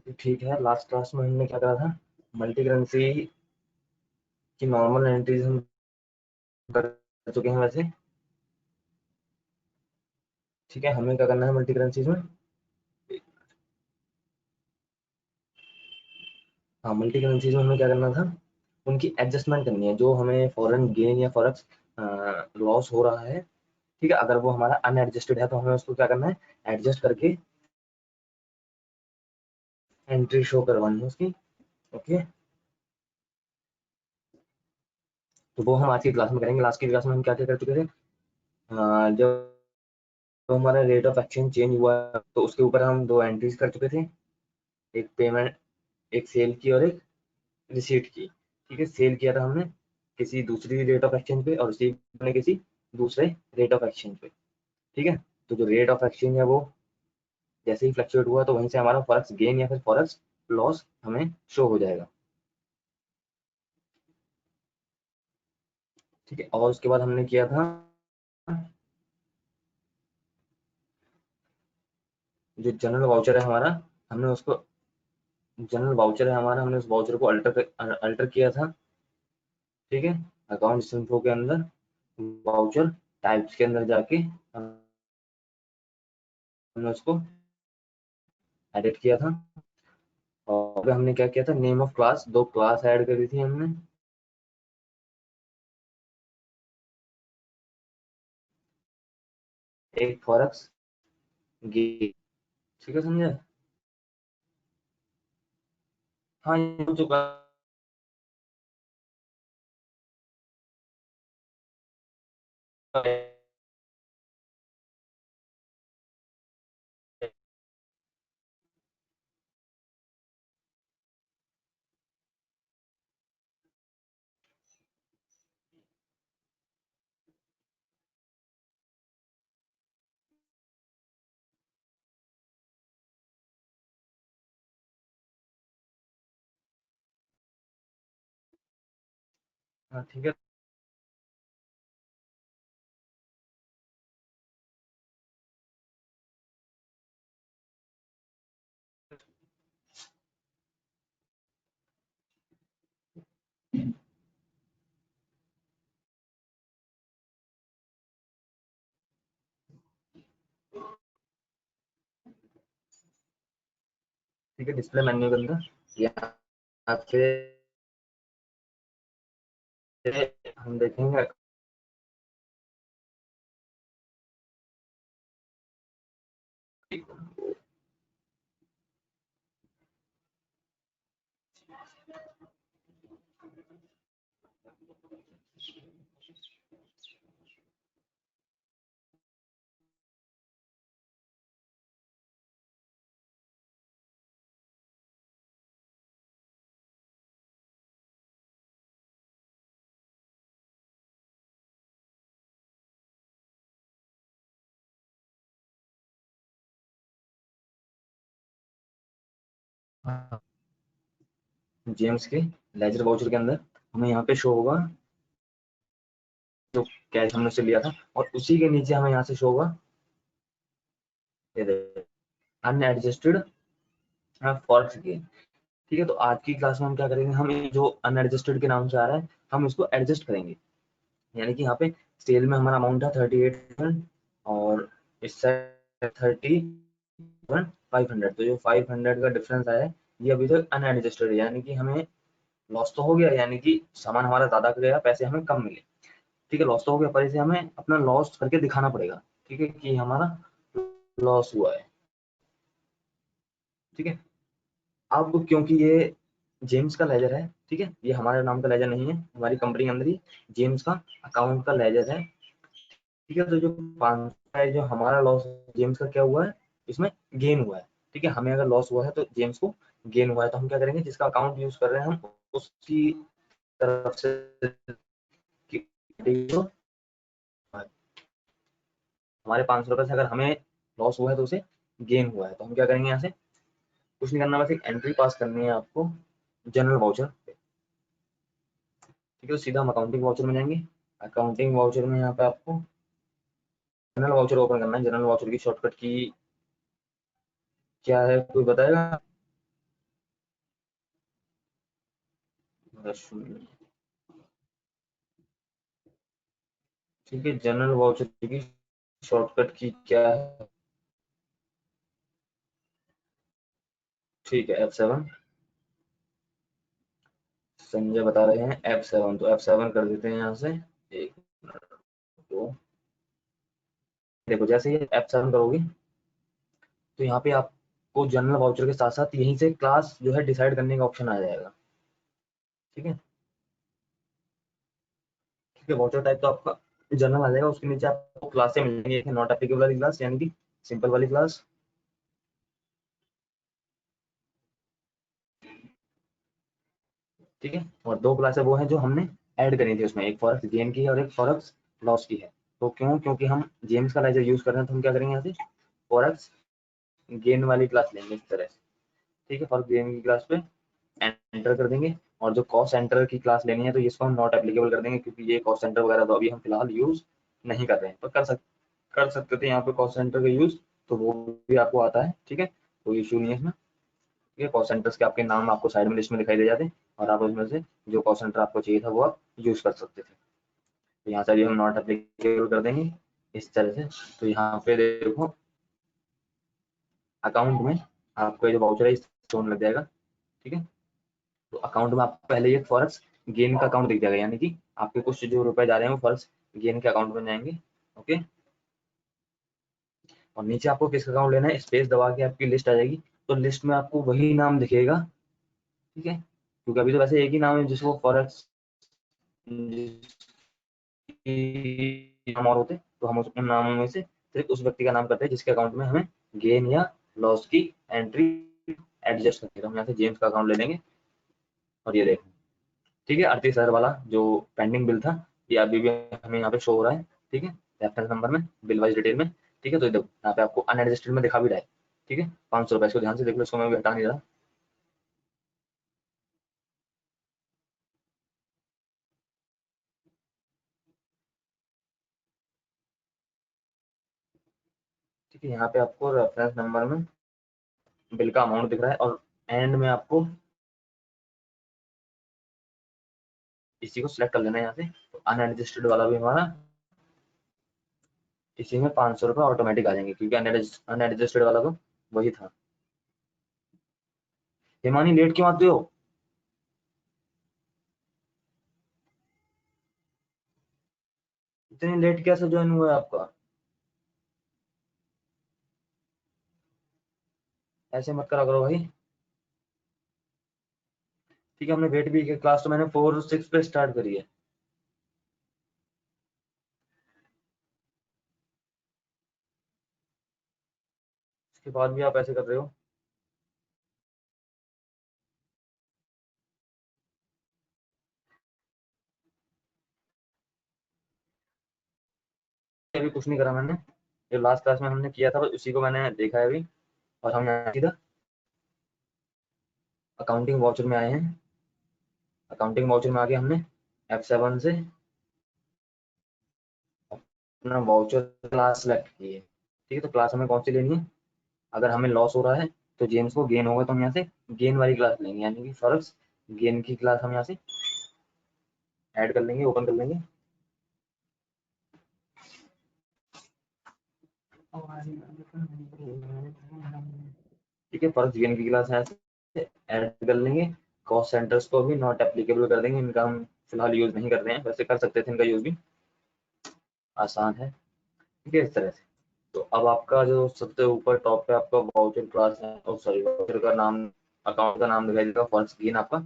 ठीक है, last class में हमने क्या करा था, मल्टी करेंसी की नॉर्मल एंट्रीज हम कर चुके हैं वैसे। ठीक है, हमें क्या करना है मल्टी करेंसीज में, हाँ मल्टी करेंसीज में हमें क्या करना था, उनकी एडजस्टमेंट करनी है, जो हमें फॉरेन गेन या फॉरेक्स लॉस हो रहा है। ठीक है, अगर वो हमारा अनएडजस्टेड है तो हमें उसको क्या करना है, एडजस्ट करके एंट्री शो करवानी है उसकी। ओके, तो वो हम आज की क्लास में करेंगे। लास्ट की क्लास में हम क्या क्या कर चुके थे, जब हमारा रेट ऑफ एक्सचेंज चेंज हुआ तो उसके ऊपर हम दो एंट्रीज कर चुके थे, एक पेमेंट, एक सेल की और एक रिसीट की। ठीक है, सेल किया था हमने किसी दूसरी रेट ऑफ एक्सचेंज पे और रिसीव हमने किसी दूसरे रेट ऑफ एक्सचेंज पे। ठीक है, तो जो रेट ऑफ एक्सचेंज है वो जैसे ही फ्लक्चुएट हुआ तो वहीं से हमारा फॉरेक्स गेन या फिर फॉरेक्स लॉस हमें शो हो जाएगा। ठीक है, और उसके बाद हमने किया था, जो जनरल वाउचर है हमारा, हमने उसको, जनरल वाउचर है हमारा, हमने उस वाउचर को अल्टर किया था। ठीक है, अकाउंट इन्फो के अंदर वाउचर टाइप्स के अंदर जाके हमने उसको एडिट किया था। और हमने क्या किया था, नेम ऑफ क्लास, दो क्लास ऐड करी थी हमने। एक फॉरेक्स गेन। ठीक है, समझे? हाँ, ये हो चुका है। हाँ ठीक है, ठीक है, डिस्प्ले मेन्यू के अंदर यहाँ पे हम देखेंगे। हाँ, जेम्स के लेजर वाउचर के अंदर हमें यहाँ पे शो होगा जो कैश हमने उससे लिया था, और उसी के नीचे हमें यहाँ से शो होगा अनएडजस्टेड फॉरेक्स गेन। ठीक है, तो आज की क्लास में हम क्या करेंगे, हम ये जो अनएडजस्टेड के नाम से आ रहा है हम इसको एडजस्ट करेंगे। यानी कि यहाँ पे सेल में हमारा अमाउंट है 38,000 और इस साइड 30,500, तो जो 500 का डिफरेंस आया है ये अभी तक अनएडजस्टेड है, यानी कि हमें लॉस तो हो गया, यानी कि सामान हमारा ज्यादा गया, पैसे हमें कम मिले। ठीक है, लॉस तो हो गया, पर इसे हमें अपना लॉस करके दिखाना पड़ेगा। ठीक है, कि हमारा लॉस हुआ है। ठीक है, अब क्योंकि ये जेम्स का लेजर है, ठीक है, ये हमारे नाम का लेजर नहीं है, हमारी कंपनी के अंदर ही जेम्स का अकाउंट का लेजर है। ठीक है, तो जो 500 है, जो हमारा लॉस जेम्स का क्या हुआ है, इसमें गेन हुआ है। ठीक है, हमें अगर लॉस हुआ है तो जेम्स को गेन हुआ है, तो हम क्या करेंगे, जिसका अकाउंट यूज कर रहे हैं हम उसकी तरफ से हमारे 500 रुपए से अगर हमें लॉस हुआ है तो उसे गेन हुआ है, तो हम क्या करेंगे, यहाँ से कुछ नहीं करना, बस एक एंट्री पास करनी है आपको जनरल वाउचर। ठीक है, तो सीधा हम अकाउंटिंग वाउचर में जाएंगे। अकाउंटिंग वाउचर में यहाँ पे आपको जनरल वाउचर ओपन करना है। जनरल वाउचर की शॉर्टकट की क्या है, कोई बताएगा? शून्य। ठीक है, जनरल वाउचर की शॉर्टकट की क्या है? ठीक है, F7। संजय बता रहे हैं F7, तो F7 कर देते हैं यहाँ से। एक मिनट, तो देखो जैसे ही F7 करोगे तो यहाँ पे आपको जनरल वाउचर के साथ साथ यहीं से क्लास जो है डिसाइड करने का ऑप्शन आ जाएगा। ठीक है, ठीक है, वाउचर टाइप तो आपका जनरल आ जाएगा, उसके नीचे आपको क्लासें मिलेंगी। एक नॉट एप्लीकेबल वाली क्लास यानी कि सिंपल वाली क्लास। ठीक है, और दो क्लासें वो हैं जो हमने ऐड करी थी उसमें, एक फॉरेक्स गेन की है और एक फॉरेक्स लॉस की है। तो क्यों? क्योंकि हम जेम्स का लेजर यूज कर रहे हैं, तो हम क्या करेंगे यहाँ से फॉरेक्स गेन वाली क्लास लेंगे इस तरह से। ठीक है, फॉरेक्स गेन की क्लास पे एंटर कर देंगे, और जो कॉस्ट सेंटर की क्लास लेनी है तो इसको हम नॉट एप्लीकेबल कर देंगे, क्योंकि ये कॉस्ट सेंटर वगैरह तो अभी हम फिलहाल यूज नहीं कर रहे हैं। पर कर सकते थे यहाँ पे कॉस्ट सेंटर का यूज, तो वो भी आपको आता है। ठीक है, कोई इशू नहीं है इसमें। ठीक है, कॉस्ट सेंटर्स के आपके नाम आपको साइड में लिस्ट में दिखाई दे जाते हैं, और आप उसमें से जो कॉस्ट सेंटर आपको चाहिए था वो आप यूज कर सकते थे। तो यहाँ से भी हम नॉट एप्लीकेबल कर देंगे इस तरह से। तो यहाँ पे देखो अकाउंट में आपको जो वाउचर है शोन लग जाएगा। ठीक है, तो अकाउंट में आपको पहले ये फॉरेक्स गेन का अकाउंट दिख जाएगा, यानी कि आपके कुछ जो रुपए जा रहे हैं वो फॉरेक्स गेन के अकाउंट में जाएंगे। ओके, और नीचे आपको किसका अकाउंट लेना है, स्पेस दबा के आपकी लिस्ट आ जाएगी, तो लिस्ट में आपको वही नाम दिखेगा। ठीक है, क्योंकि अभी तो वैसे एक ही नाम है जिसको फॉरेक्स नाम और होते, तो हम उन नामों में से सिर्फ उस व्यक्ति का नाम करते हैं जिसके अकाउंट में हमें गेन या लॉस की एंट्री एडजस्ट करनी है। तो हम यहाँ से जेम्स का अकाउंट ले लेंगे, और ये देखो ठीक है 38,000 वाला जो पेंडिंग बिल था ये अभी भी हमें यहाँ पे शो हो रहा है। ठीक है, रेफरेंस नंबर में, बिल वाइज डिटेल में। ठीक है, तो देखो यहाँ पे आपको अनएडजस्टेड में दिखा भी रहा है। ठीक है, 500 रुपए, इसको ध्यान से देख लो, इसको मैं भी हटा नहीं रहा। ठीक है, यहाँ पे आपको रेफरेंस नंबर में बिल का अमाउंट दिख रहा है, और एंड में आपको इसी को सिलेक्ट कर लेना है यहाँ से। तो अनएडजस्टेड वाला भी हमारा इसी में 500 रुपये ऑटोमेटिक आ जाएंगे, क्योंकि अनएडजस्टेड वाला तो वही था। हिमानी लेट क्यों आते हो? इतनी लेट कैसे ज्वाइन हुआ है आपका? ऐसे मत करा करो भाई। ठीक है, हमने वेट भी की क्लास, तो मैंने 4 और 6 पे स्टार्ट करी है। उसके बाद भी आप ऐसे कर रहे हो। अभी कुछ नहीं करा मैंने, जो लास्ट क्लास में हमने किया था बस उसी को मैंने देखा है अभी। और हम यहाँ सीधा अकाउंटिंग वाउचर में आए हैं। अकाउंटिंग वाउचर में आके हमने F7 से अपना वाउचर क्लास सेलेक्ट की है। ठीक है, तो क्लास हमें कौन सी लेनी है? अगर हमें लॉस हो रहा है तो जेम्स को गेन होगा, तो हम यहाँ से गेन वाली क्लास लेंगे, यानी कि फॉरेक्स गेन की क्लास हम यहाँ से ऐड कर लेंगे, ओपन कर लेंगे। ठीक है, फॉरेक्स गेन की क्लास यहाँ से ऐड कर लेंगे। कॉस्ट सेंटर्स को भी नॉट एप्लीकेबल कर देंगे, इनका हम फिलहाल यूज नहीं कर रहे हैं, वैसे कर सकते थे, इनका यूज भी आसान है। ठीक है, इस तरह से। तो अब आपका जो सबसे ऊपर टॉप पे आपका वाउचर क्लास है, और सॉरी वाउचर का नाम, अकाउंट का नाम दिखाई देगा फॉरेक्स गेन, आपका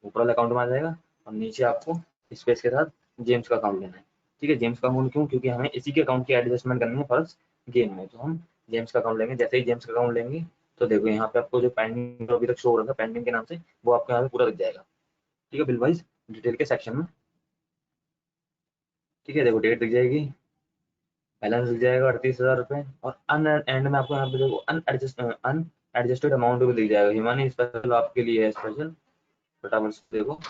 ऊपर वाले अकाउंट में आ जाएगा, और नीचे आपको स्पेस के साथ जेम्स का अकाउंट लेना है। ठीक है, जेम्स का अकाउंट क्यों? क्योंकि हमें इसी के अकाउंट की एडजस्टमेंट करनी है फॉरेक्स गेन में, तो हम जेम्स का अकाउंट लेंगे। जैसे ही जेम्स का अकाउंट लेंगे तो देखो यहाँ पे आपको जो पेंडिंग अभी तक शो हो रहा था पेंडिंग के नाम से, वो आपको यहाँ पे पूरा दिख जाएगा। ठीक है, बिल वाइज डिटेल के सेक्शन में। ठीक है, देखो डेट दिख जाएगी, बैलेंस दिख जाएगा 38,000 रुपये, और अन एंड में आपको यहाँ पे देखो अनएडजस्टेड अमाउंट भी दिख जाएगा। हिमानी स्पेशल आपके लिए है, स्पेशल, फटाफट से देखो।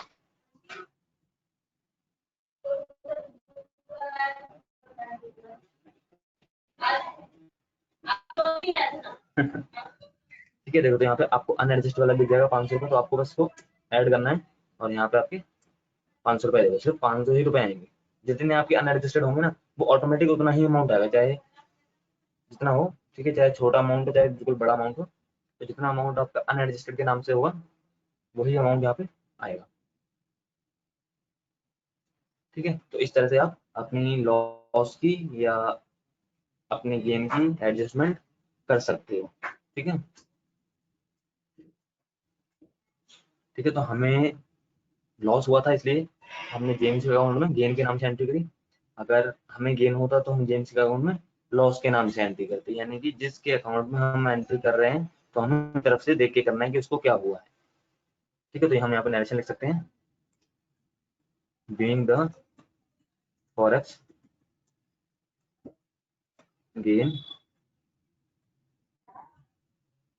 ठीक है, देखो तो यहाँ पे आपको अनएडजस्ट वाला दिख जाएगा 500 रुपये, तो आपको बस को ऐड करना है, और यहाँ पे आपके 500 रुपये आएगा, सिर्फ 500 ही रुपये आएंगे। जितने आपके अनरजिस्टर्ड होंगे ना, वो ऑटोमेटिक उतना ही अमाउंट आएगा, चाहे जितना हो, ठीक है, चाहे छोटा अमाउंट हो चाहे बिल्कुल बड़ा अमाउंट हो, तो जितना अमाउंट आपका अनरजिस्टर्ड के नाम से होगा वही अमाउंट यहाँ पे आएगा। ठीक है, तो इस तरह से आप अपनी लॉस की या अपने गेम की एडजस्टमेंट कर सकते हो। ठीक है, ठीक है, तो हमें लॉस हुआ था इसलिए हमने जेम्स के अकाउंट में गेन के नाम से एंट्री करी। अगर हमें गेन होता तो हम जेम्स के अकाउंट में लॉस के नाम से एंट्री करते, यानी कि जिसके अकाउंट में हम एंट्री कर रहे हैं तो हमें तरफ से देख के करना है कि उसको क्या हुआ है। ठीक है, तो हम यहाँ पे नरेशन लिख सकते हैं, being the forex gain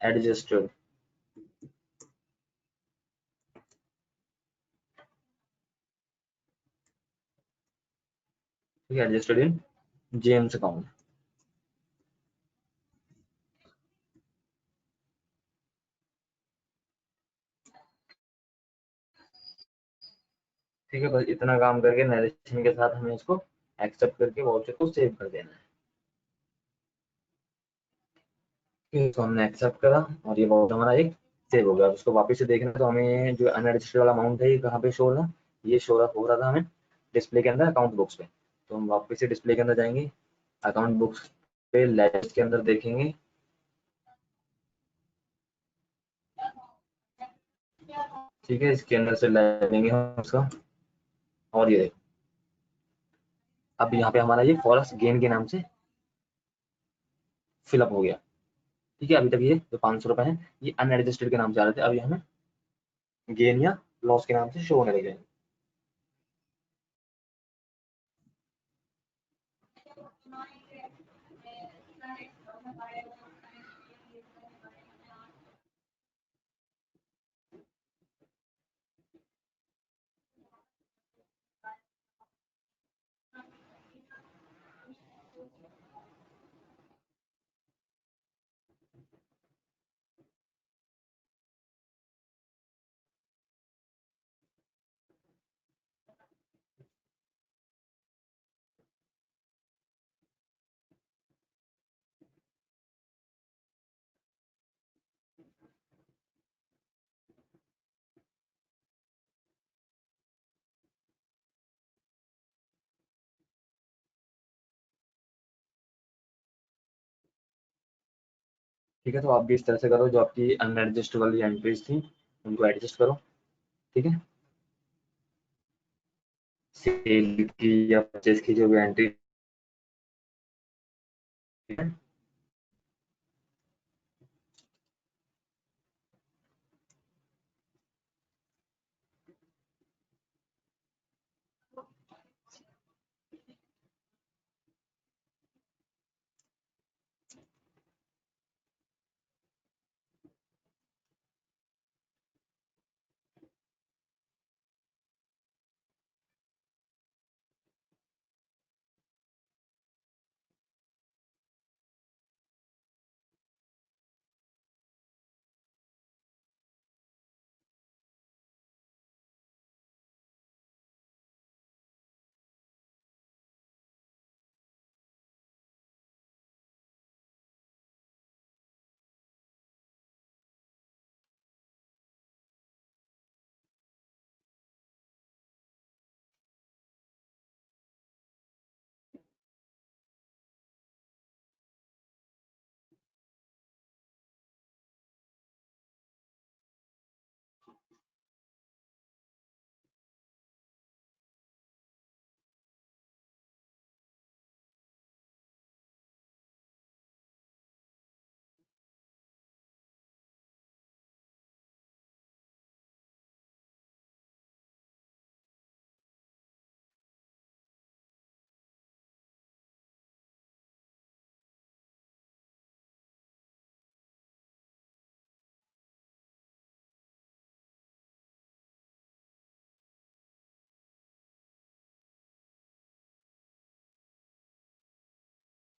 adjusted, ठीक है, एडजस्टेड इन जेम्स अकाउंट। ठीक है, बस इतना काम करके नरेशन के साथ हमें इसको एक्सेप्ट करके वाउचर को सेव कर देना है। ठीक है, तो हमने एक्सेप्ट करा और ये वाउचर हमारा एक सेव हो गया। अब इसको वापस से देखना है तो हमें जो अनरजिस्टर्ड वाला अमाउंट है ये कहाँ पे शो हो रहा है, ये शो हो रहा था हमें डिस्प्ले के अंदर अकाउंट बुक्स पे। तो हम वापस से डिस्प्ले के अंदर जाएंगे, अकाउंट बुक्स पे लेजर के अंदर देखेंगे। ठीक है, इसके अंदर से लेंगे हम उसका, और ये देखो अब यहाँ पे हमारा ये फॉरेक्स गेन के नाम से फिलअप हो गया। ठीक है, अभी तक ये जो 500 रुपए है ये अनएडजस्टेड के नाम से आ रहे थे, अब ये हमें गेन या लॉस के नाम से शो होने लगे। ठीक है, तो आप भी इस तरह से करो, जो आपकी अनएडजस्ट वाली एंट्रीज थी उनको एडजस्ट करो। ठीक है, सेल की या परचेज की जो भी एंट्री है।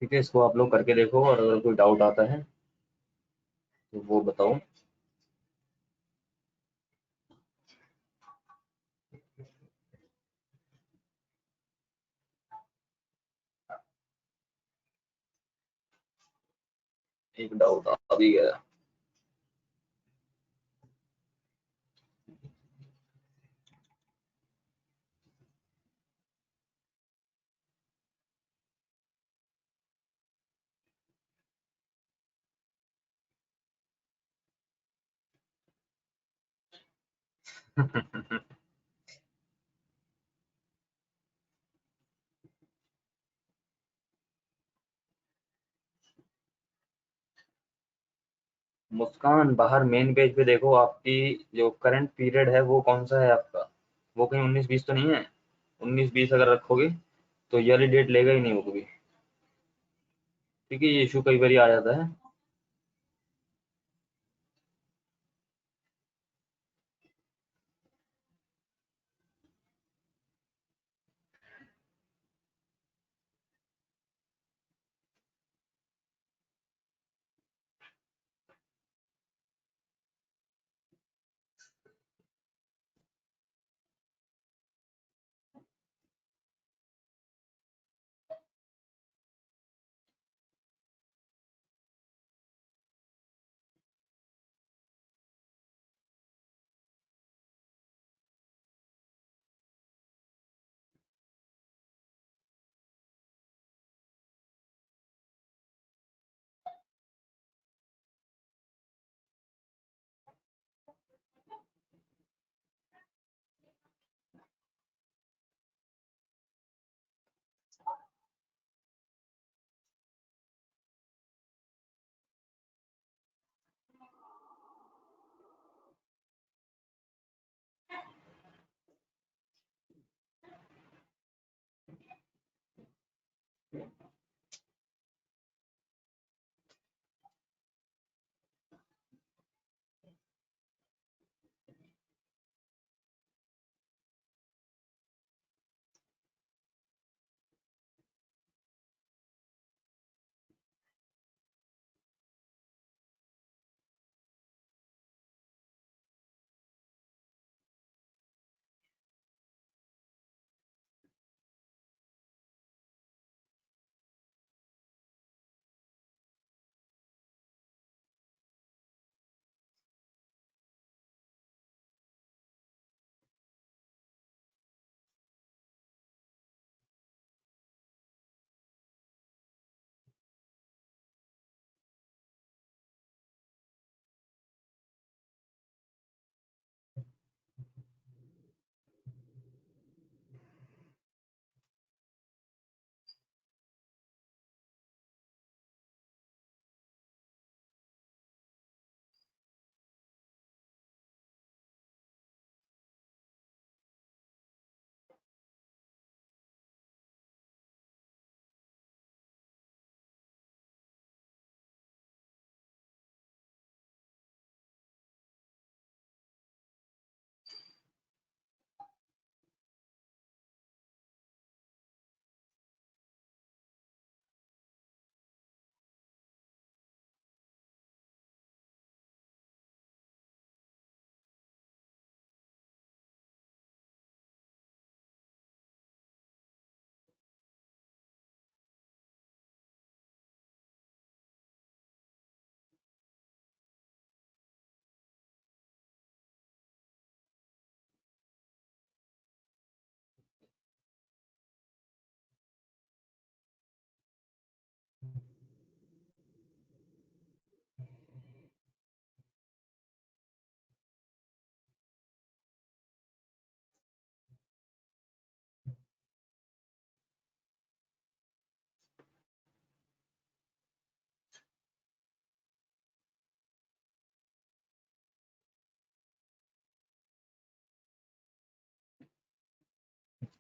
ठीक है, इसको आप लोग करके देखो और अगर कोई डाउट आता है तो वो बताओ। एक डाउट आ भी गया। मुस्कान, बाहर मेन पेज पे देखो, आपकी जो करंट पीरियड है वो कौन सा है आपका, वो कहीं 19-20 तो नहीं है? 19-20 अगर रखोगे तो ये वाली डेट लेगा ही नहीं वो कभी, क्योंकि ये इशू कई बार आ जाता है।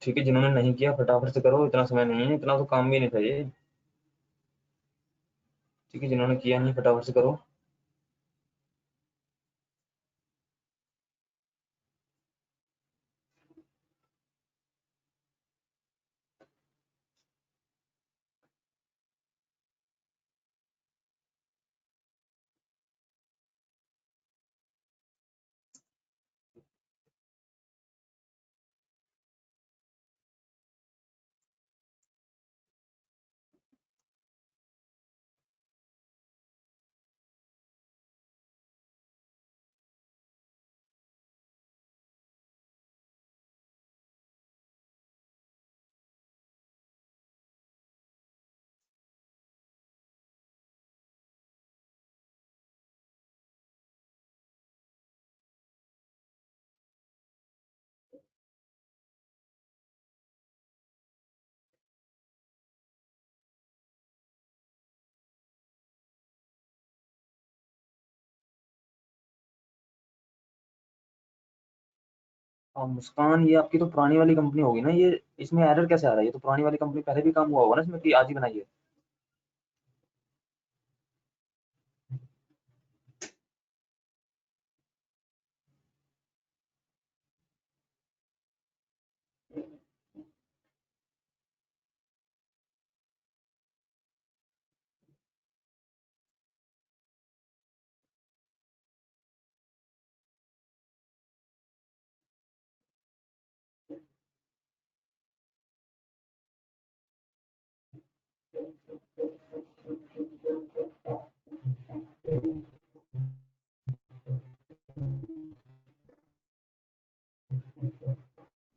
ठीक है, जिन्होंने नहीं किया फटाफट से करो, इतना समय नहीं है, इतना तो काम भी नहीं था ये। ठीक है, जिन्होंने किया नहीं फटाफट से करो। और मुस्कान, ये आपकी तो पुरानी वाली कंपनी होगी ना ये, इसमें एरर कैसे आ रहा है? ये तो पुरानी वाली कंपनी, पहले भी काम हुआ होगा ना इसमें कि आज ही बनाई है?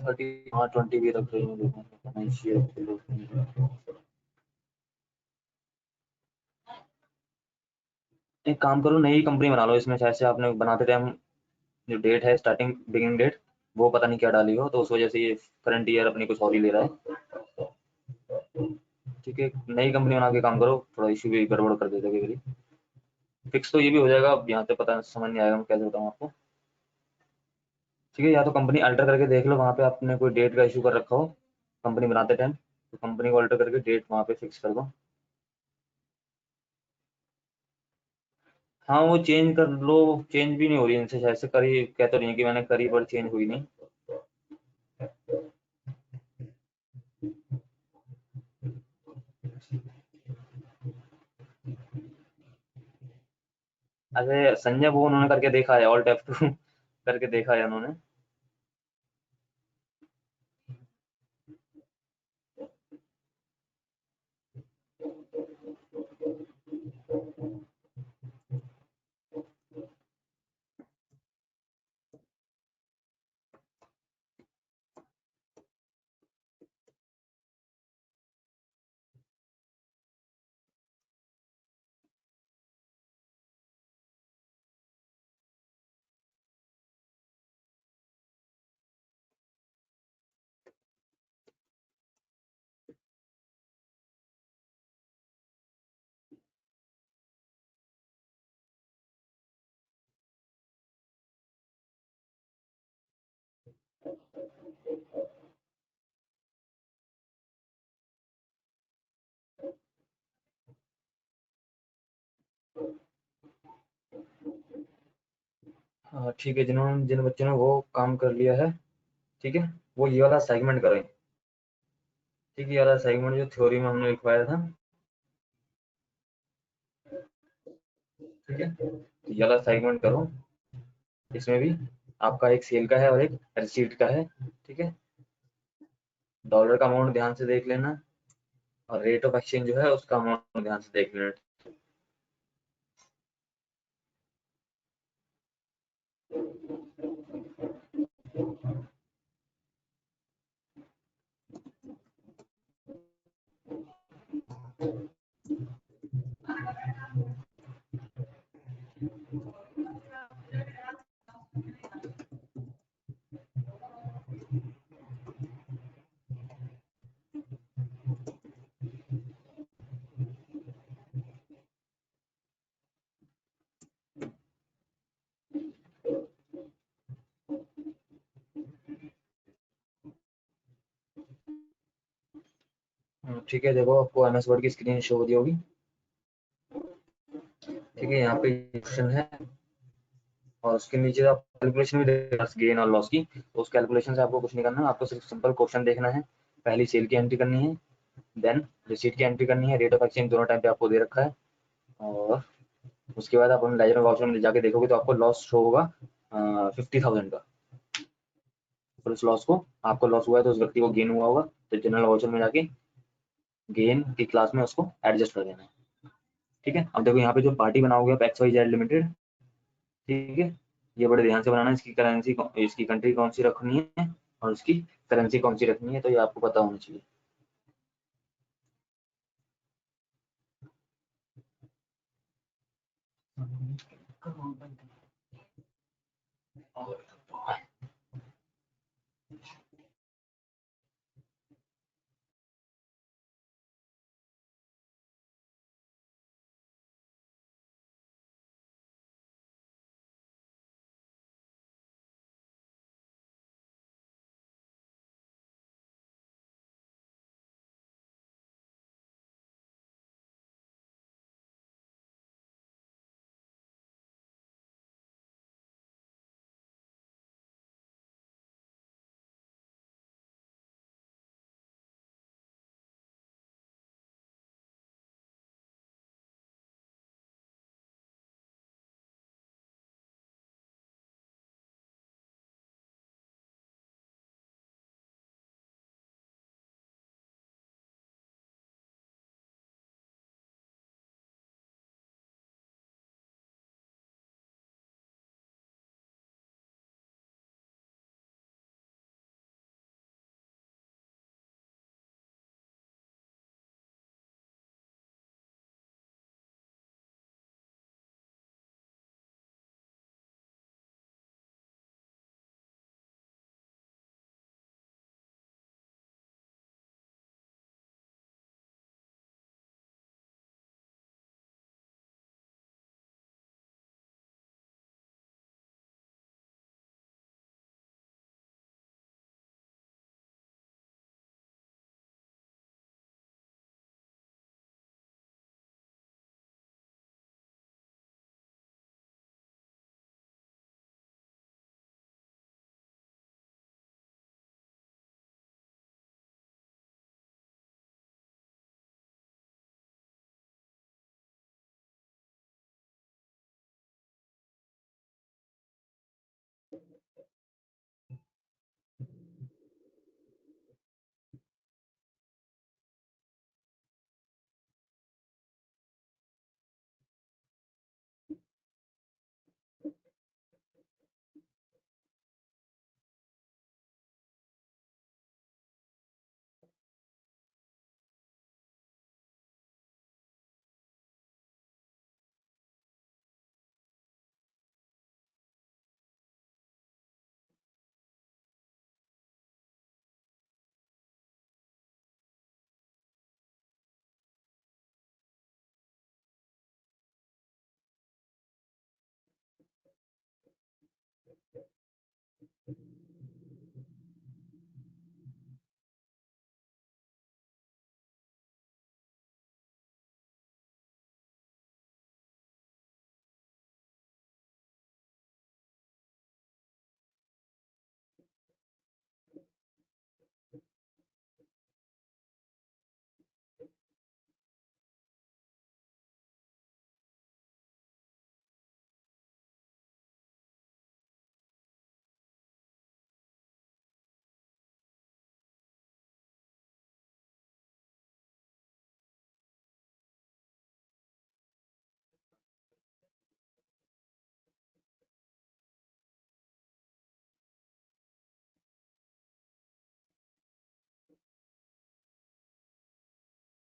30, हाँ 20 भी रख रही हूँ फाइनेंशियल। एक काम करो, नई कंपनी बना लो इसमें, शायद से आपने बनाते टाइम जो डेट है स्टार्टिंग बिगिनिंग डेट, वो पता नहीं क्या डाली हो, तो उस वजह से ये करंट ईयर अपनी कुछ और ही ले रहा है। ठीक है, नई कंपनी बना के काम करो, थोड़ा इशू भी गड़बड़ कर देते कभी। फिक्स तो ये भी हो जाएगा, अब यहाँ पे पता समझ नहीं आएगा मैं कैसे बताऊँ आपको। ठीक है, या तो कंपनी अल्टर करके देख लो, वहाँ पे आपने कोई डेट का इशू कर रखा हो कंपनी बनाते टाइम, तो कंपनी को अल्टर करके डेट वहाँ पे फिक्स कर दो। हाँ वो चेंज कर लो, चेंज भी नहीं हो रही इनसे, शायद से करी, कह तो रही है कि मैंने करी पर चेंज हुई नहीं। अरे संजय, वो उन्होंने करके देखा है, ऑल्ट F2 करके देखा है उन्होंने। हाँ ठीक है, जिन्होंने जिन बच्चों ने वो काम कर लिया है, ठीक है, वो ये वाला सेगमेंट करें। ठीक है, ये वाला सेगमेंट जो थ्योरी में हमने लिखवाया था, ठीक है, तो ये वाला सेगमेंट करो। इसमें भी आपका एक सेल का है और एक रिसीट का है। ठीक है, डॉलर का अमाउंट ध्यान से देख लेना, और रेट ऑफ एक्सचेंज जो है उसका अमाउंट ध्यान से देख लेना। ठीक है, देखो आपको एमएस वर्ड की स्क्रीन शो हो रही होगी। ठीक है, यहाँ पे क्वेश्चन है, और उसके नीचे आप कैलकुलेशन भी देखना गेन और लॉस की, तो उस कैलकुलेशन से आपको कुछ नहीं करना है, आपको सिर्फ सिंपल क्वेश्चन देखना है। पहली सेल की एंट्री करनी है, देन रिसीट की एंट्री करनी है, रेट ऑफ एक्सचेंज दोनों टाइम पे आपको दे रखा है, और उसके बाद आप अपने लेजर वाउचर में जाके देखोगे तो आपको लॉस शो होगा 50,000 का। और उस लॉस को, आपको लॉस हुआ है तो उस व्यक्ति को गेन हुआ होगा, तो जनरल वाउचर में जाके गेन की क्लास में उसको एडजस्ट कर देना है। ठीक है, अब देखो यहाँ पे जो पार्टी बनाओगे आप, एक्स वाई जेड लिमिटेड, ठीक है, ये बड़े ध्यान से बनाना है, इसकी करेंसी, इसकी कंट्री कौन सी रखनी है और इसकी करेंसी कौन सी रखनी है, तो ये आपको पता होना चाहिए।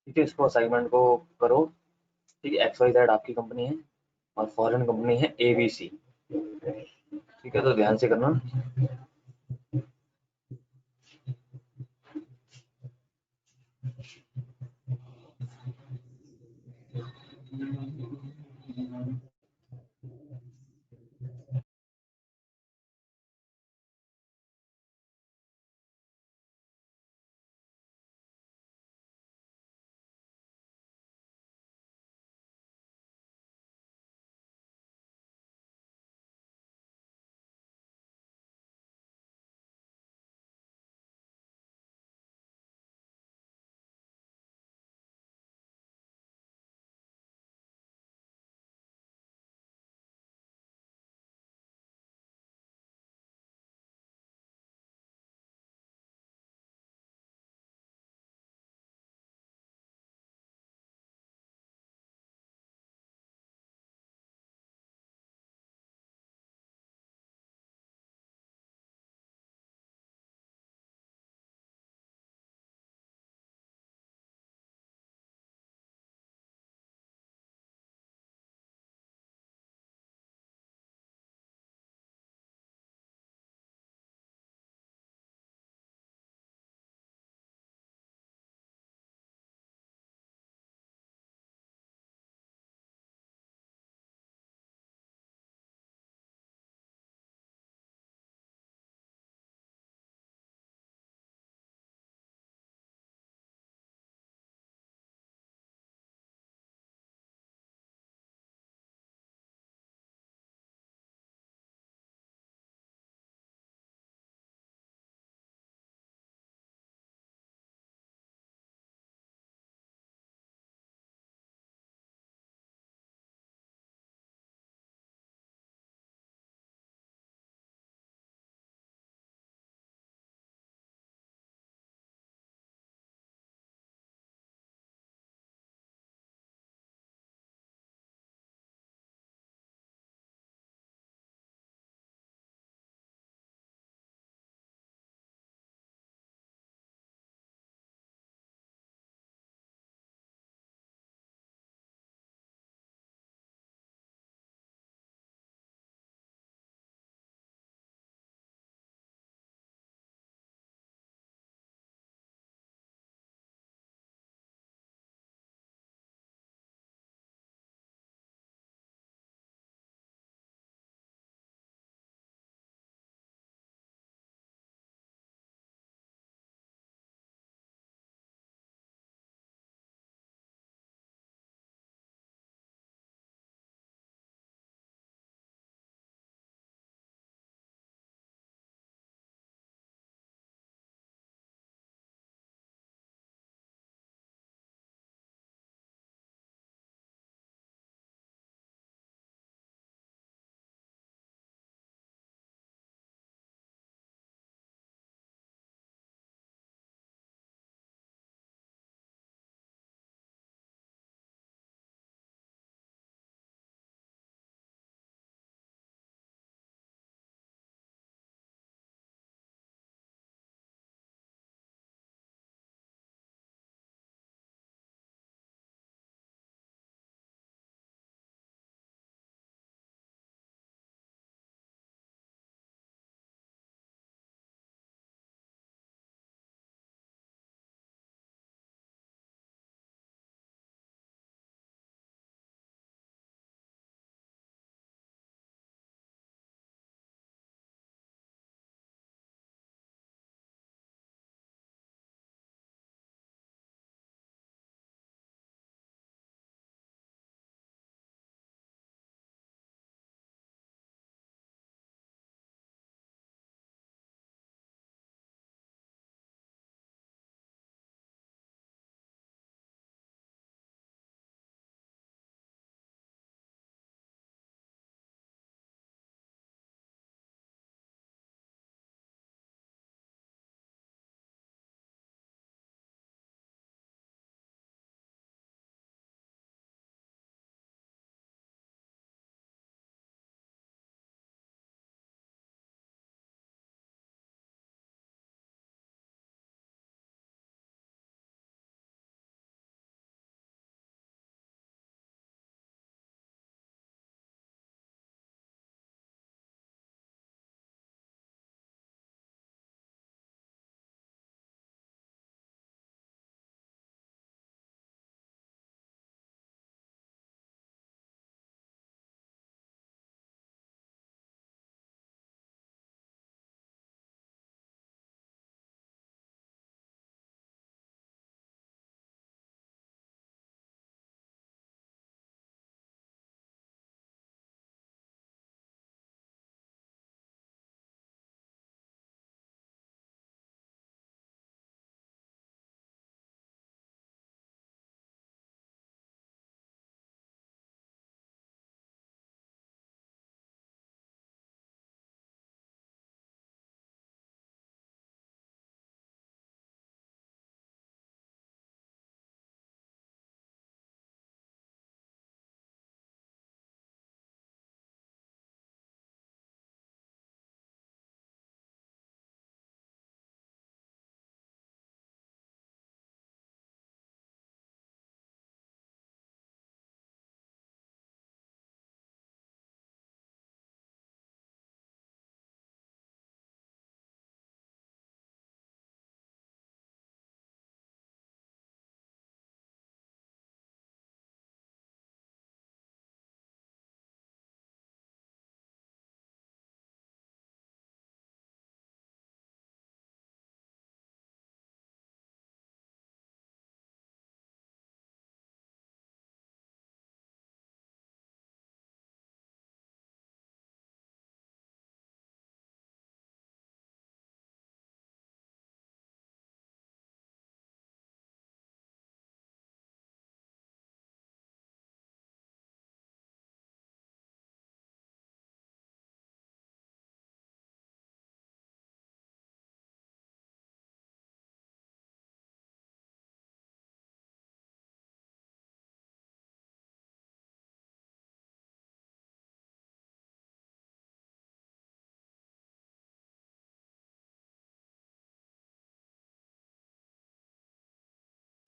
ठीक है, इसको असाइनमेंट को करो। ठीक है, XYZ आपकी कंपनी है और फॉरेन कंपनी है ABC। ठीक है, तो ध्यान से करना।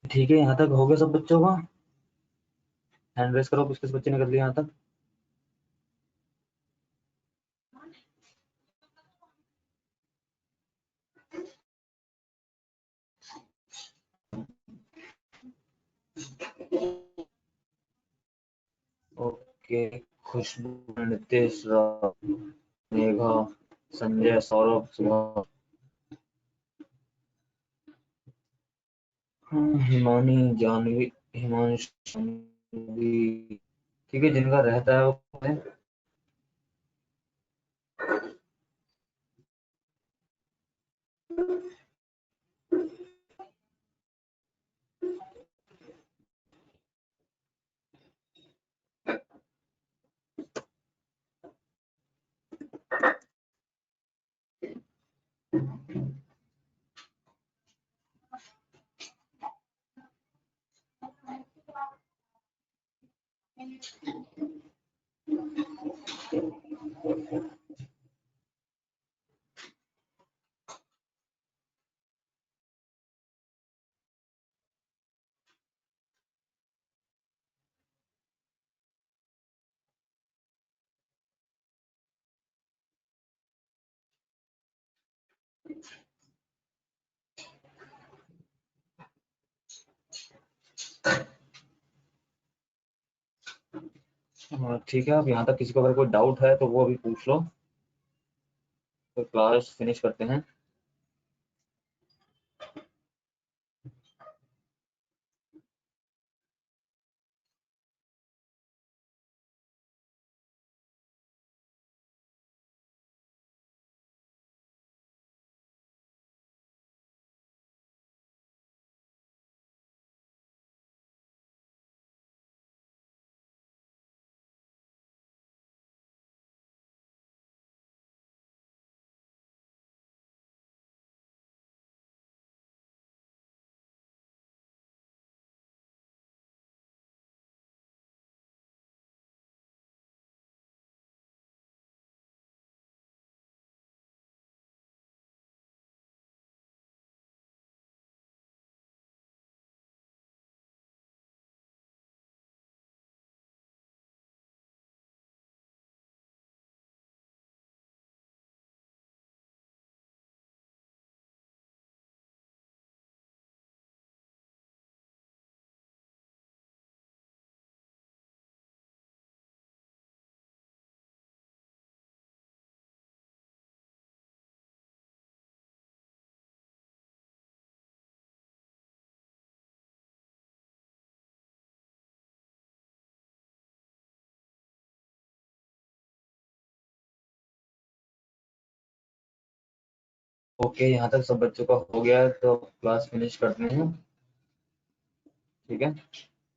ठीक है, यहाँ तक हो गया सब बच्चों का? हैंड रेस करो, किस किस बच्चे ने कर लिया यहाँ तक? ओके, खुशबू, नितेश, मेघा, संजय, सौरभ, सुबह, हिमानी, जानवी, हिमांशु, जानवी। ठीक है, जिनका रहता है वो करें। ठीक है, अब यहाँ तक किसी को अगर कोई डाउट है तो वो अभी पूछ लो, तो क्लास फिनिश करते हैं। ओके, यहाँ तक सब बच्चों का हो गया है, तो क्लास फिनिश करते हैं। ठीक है,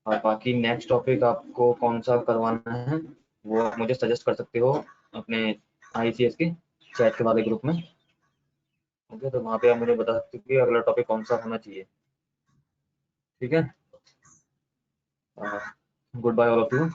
और बाकी नेक्स्ट टॉपिक आपको कौन सा करवाना है वो आप मुझे सजेस्ट कर सकते हो अपने आईसीएस के चैट के वाले ग्रुप में। ओके, तो वहाँ पे आप मुझे बता सकते हो कि अगला टॉपिक कौन सा होना चाहिए। ठीक है, goodbye all of you.